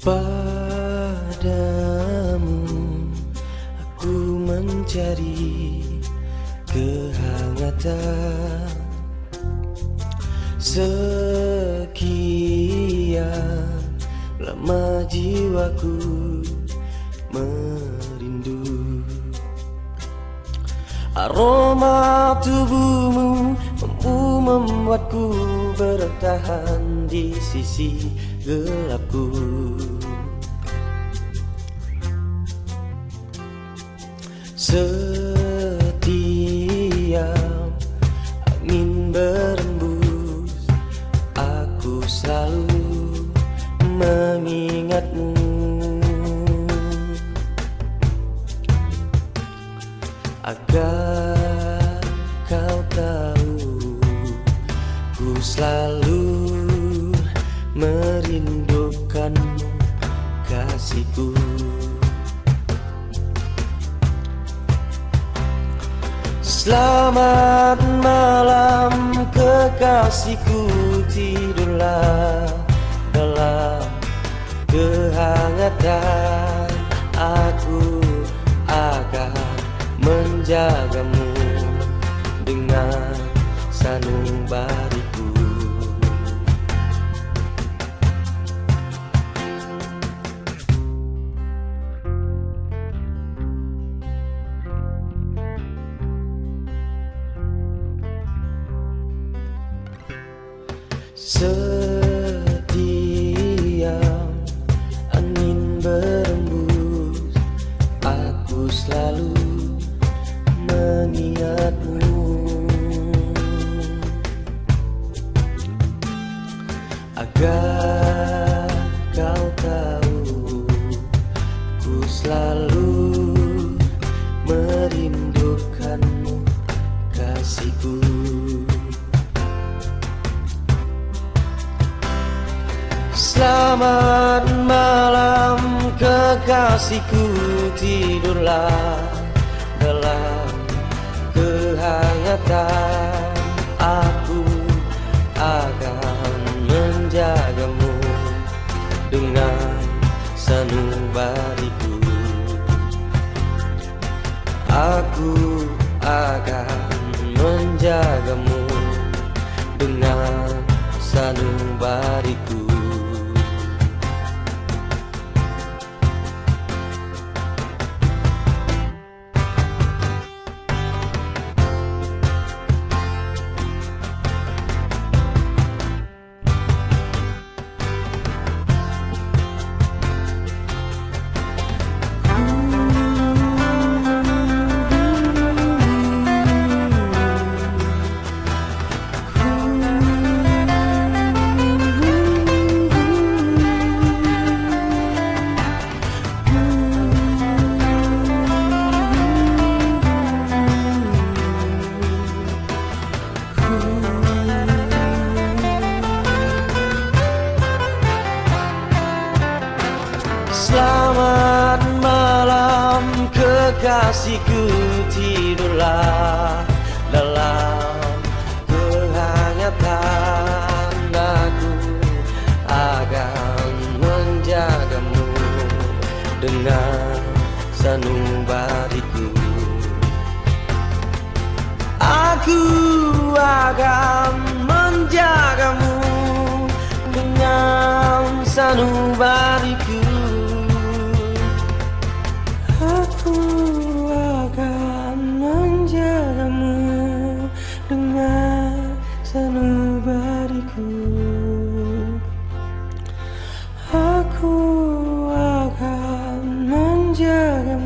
Padamu aku mencari kehangatan. Sekian lama jiwaku merindu aroma tubuhmu, mampu membuatku bertahan di sisi gelapku. Setiap angin berembus, aku selalu mengingatmu. Agar kau tahu, ku selalu merindukanmu, kasihku. Selamat malam kekasihku, tidurlah dalam kehangatan. Aku akan menjagamu dengan sanubariku. Setiap angin berembus, aku selalu mengingatmu. Agar kau tahu, ku selalu merindukanmu, kasihku. Selamat malam kekasihku, tidurlah dalam kehangatan. Aku akan menjagamu dengan sanubariku. Aku akan menjagamu dengan sanubariku. Selamat malam kekasihku, tidurlah dalam kehangatan. Aku akan menjagamu dengan sanubariku. Aku akan menjagamu dengan sanubariku. Aku akan menjagamu dengan sanubariku. Aku akan menjagamu